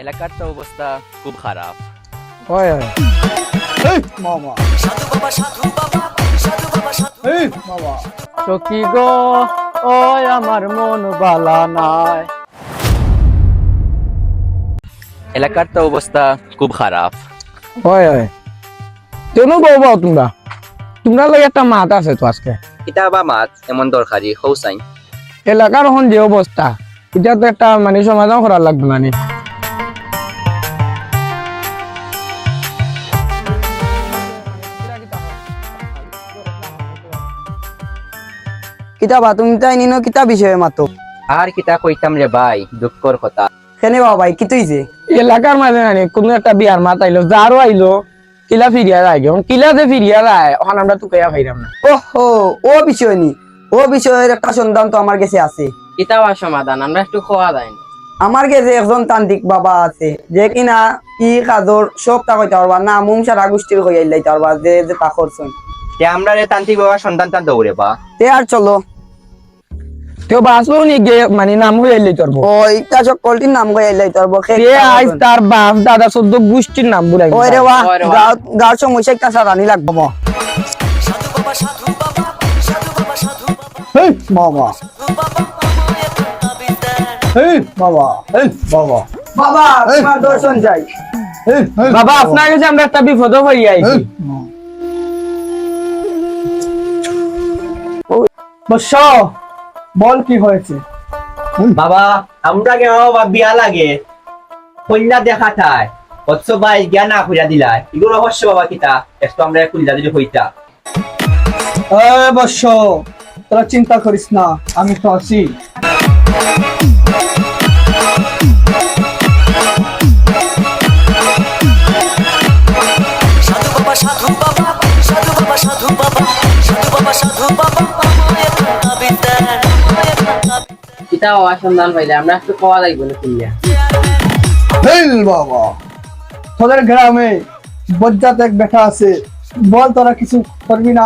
এলাকার তো অবস্থা খুব খারাপ। হয় হয় এই মামা এই মামা সখী গো ওই আমার মন বালা নাই। এলাকার তো অবস্থা খুব খারাপ। হয় হয় কেন বউ তোমরা তোমরা লাগে একটা মাত আছে তো আজকে এটা বা মাছ এমন দরকারি হৌসাইন। এলাকার এখন যে অবস্থা এটা তো একটা মানে সমাধান করার লাগবে মানে কিতাবা তুমি তাই নিনো কিতা বিষয়ে মাতো আর কিতা কইতাম রে ভাই, দুঃখর কথা। কেনে বাবা ভাই কি তুইছে এলাকার মাঝে মানে কোনো একটা বিয়ার মাত আইলো যারও আইলো কিলা ফিরিয়া যায় এখন কিলা যে ফিরিয়া যায় ওখানে আমরা টুকাইয়া পাইলাম না। ওহো ও বিষয় নি ও বিষয়ের একটা সন্ধান তো আমার কাছে আছে। কিতাব সমাধান আমরা একটু খোয়া যায় না। আমার কাছে একজন তান্ত্রিক বাবা আছে যে কিনা ই কাজর সব তা কইতে পারবা না মুম সারা গোষ্ঠীর কইয়া লাইতে পারবা যে যে তা করছেন তে আমরা রে তান্ত্রিক বাবা সন্তানটা দৌড়ে বা তে আর চলো কেউ বাঁচবো নি গে মানে নাম হয়ে এলি তোর ওই তা সকলটির নাম কইয়া লাইতে পারবো আজ তার বাপ দাদা চোদ্দ গোষ্ঠীর নাম বুড়াই ওই রে বাহ গাঁর সমস্যা একটা সারানি লাগবো এই মামা এই বাবা এই বাবা বাবা তোমার দর্শন চাই বাবা আপনার কাছে আমরা একটা বিপদ হয়ে আইছি। বস বল কি হয়েছে। বাবা আমরা কে বাবা বিয়া লাগে কন্যা দেখা থায় অথচ ভাই জ্ঞান না কইরা দিলাই এগুলো অবশ্য বাবা কিতা একটু আমরা কইলা যদি হইতা বস তোরা চিন্তা করিস না আমি তো আছি। কিতাব সন্ধান পাইলে আমরা একটু খোয়া যাইব না কিনিয়া। বাবা তোদের গ্রামে বজ্জাত এক বেটা আছে বল তোরা কিছু করবি না।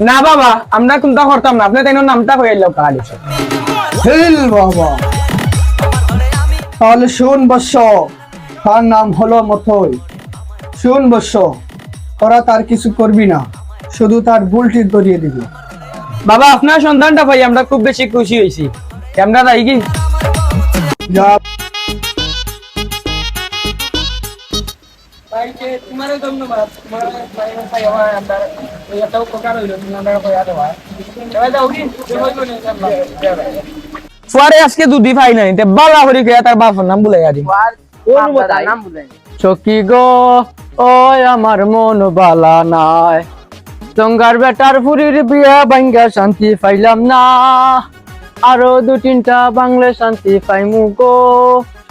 না বাবা আমরা কোনটা করতাম না আপনি তাই নামটা হয়ে এলো কালি বাবা তাহলে শুন বৎস তার নাম হলো মথই। শুন বৎস তোরা তার কিছু করবি না শুধু তার বুলটি ধরিয়ে দিবি। বাবা আপনার সন্তানটা ভাই আমরা খুব বেশি খুশি হয়েছি আমরা যাই কি যা আজকে দুধি পাই নাই বালা হরি খেয়ে তার বাপর নাম বলে গেছি নাম বুঝাই সখী গো ওই আমার মন বালা নাই জঙ্গার বেটার ফুরির বিয়া ভাঙ্গা শান্তি পাইলাম না আরো দু তিনটা বাংলা শান্তি পাইমু গো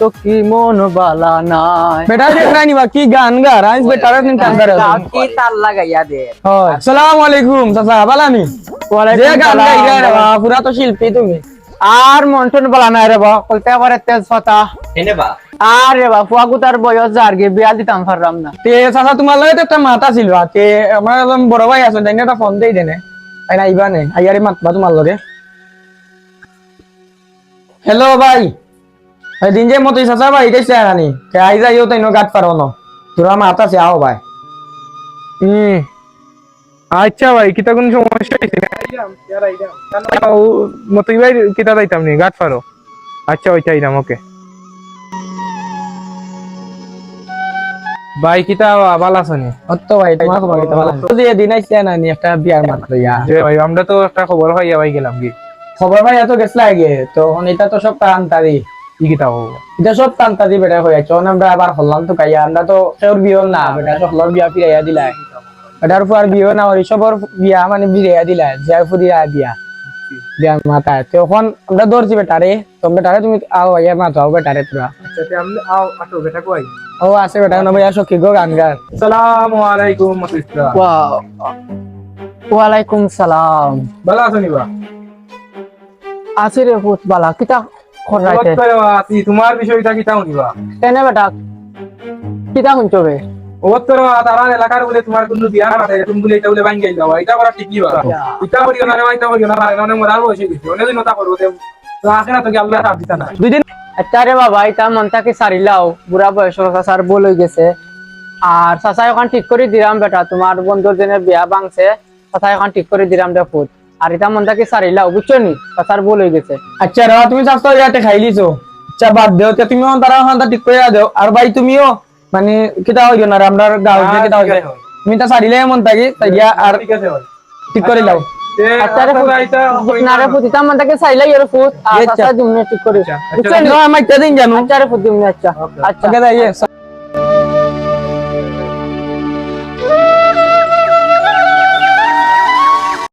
সখী মন বালা নাই। বেটা দেখরা নিবা কি গান গা রাইস বেটার তিন গান গারে কি তার লাগাইয়া দে। হয় আসসালামু আলাইকুম চাচা বালানি যে গান গাইরা রে বাবা পুরা তো শিল্পী তুমি আর মন্টন বালা নাই রে বাবা কলতে পারে তেজ পাতা এনে বা আরে বাপু আগুতার বয়স যার গে বিয়া দিতাম পারলাম না তে চাচা তোমার লগে একটা মাতা ছিল তে আমার একজন বড় ভাই আছে তাই একটা ফোন দেই দেনে তাই না আইবা নে আইয়ারে মাতবা তোমার লগে। হ্যালো ভাই এই দিন যে মতই চাচা ভাই কইছে আনি কে আই যাইও তাই নো গাত পারো না তোরা মাতা আছে আও ভাই। আচ্ছা ভাই কিতা কোন সমস্যা হইছে মতই ভাই কিতা যাইতাম নি গাট পারো। আচ্ছা ওই চাইলাম ওকে ভাই কিতা ভালো আছো নি? অত ভাই তোমার খবর কি ভালো আছে যে দিন আইছে না নি একটা বিয়ার মাত লইয়া ভাই আমরা তো একটা খবর পাইয়া ভাই গেলাম কি খবর ভাই এত গেছলা আগে তো এটা তো সব তান্তারি কি কিতা হবো এটা সব তান্তারি বেটা হয়ে চন আমরা আবার হল্লাম তো কাইয়া আমরা তো সেওর বিয়ে না বেটা সকলের বিয়া ফিরাইয়া দিলাই এটার পর বিয়ে না ওই সবর বিয়া মানে ফিরাইয়া দিলাই যার ফুরিয়া দিয়া বিয়ার মাথায় তখন আমরা দৌড়ছি বেটারে তো বেটারে তুমি আও আইয়া মাথা বেটারে তোরা আচ্ছা আমি আও আটো বেটা কই ও আছে বেটা না ভাইয়া সখী গো গান গান। আসসালামু আলাইকুম মাসিস্তা ওয়ালাইকুম সালাম ভালো আছো নি বা আছে রে বহুত বালা কিতা খরাইতে তোমার বিষয়টা কিতা হইবা কেনে বেটা কিতা শুনছবে ওত্তর তারা এলাকার বলে তোমার কোনো বিয়া না থাকে তুমি বলে এটা বলে ভাঙ্গাই দাও এটা করা ঠিক কি বা এটা করিও না রে এটা করিও না কারণ মোরাল বসে গেছে অনেক দিন ওটা করব তো আখেরা তো কি আল্লাহ সাথ দিতা না দুই দিন আচ্ছা রে বাবা এটা মন থাকি সারিলাও বুড়া বয়সের চাচার বল হয়ে গেছে আর চাচা এখন ঠিক করে দিলাম বেটা তোমার বন্ধুর জন্য বিয়া ভাঙছে চাচা এখন ঠিক করে দিলাম রে ফুট আর এটা মন থাকি সারিলাও বুঝছো নি চাচার বল হয়ে গেছে আচ্ছা রা তুমি স্বাস্থ্য ইয়াতে খাই লিছো আচ্ছা বাদ দেও তে তুমিও তারা হান্তা ঠিক করে দাও আর ভাই তুমিও মানে কিটা হইও না রে, আমরা গাঁও যে কিটা হইছে তুমি তা সারিলে মন থাকি তাইয়া আর ঠিক আছে ভাই ঠিক করে দাও আচ্ছা রে ফুট না রে ফুট এটা মন থাকি সাইলাই রে ফুট আর আচ্ছা। চাচা তুমি ঠিক করে বুঝছো নি না আমি তে দিন জানো আচ্ছা রে ফুট তুমি আচ্ছা আচ্ছা আচ্ছা দাইয়ে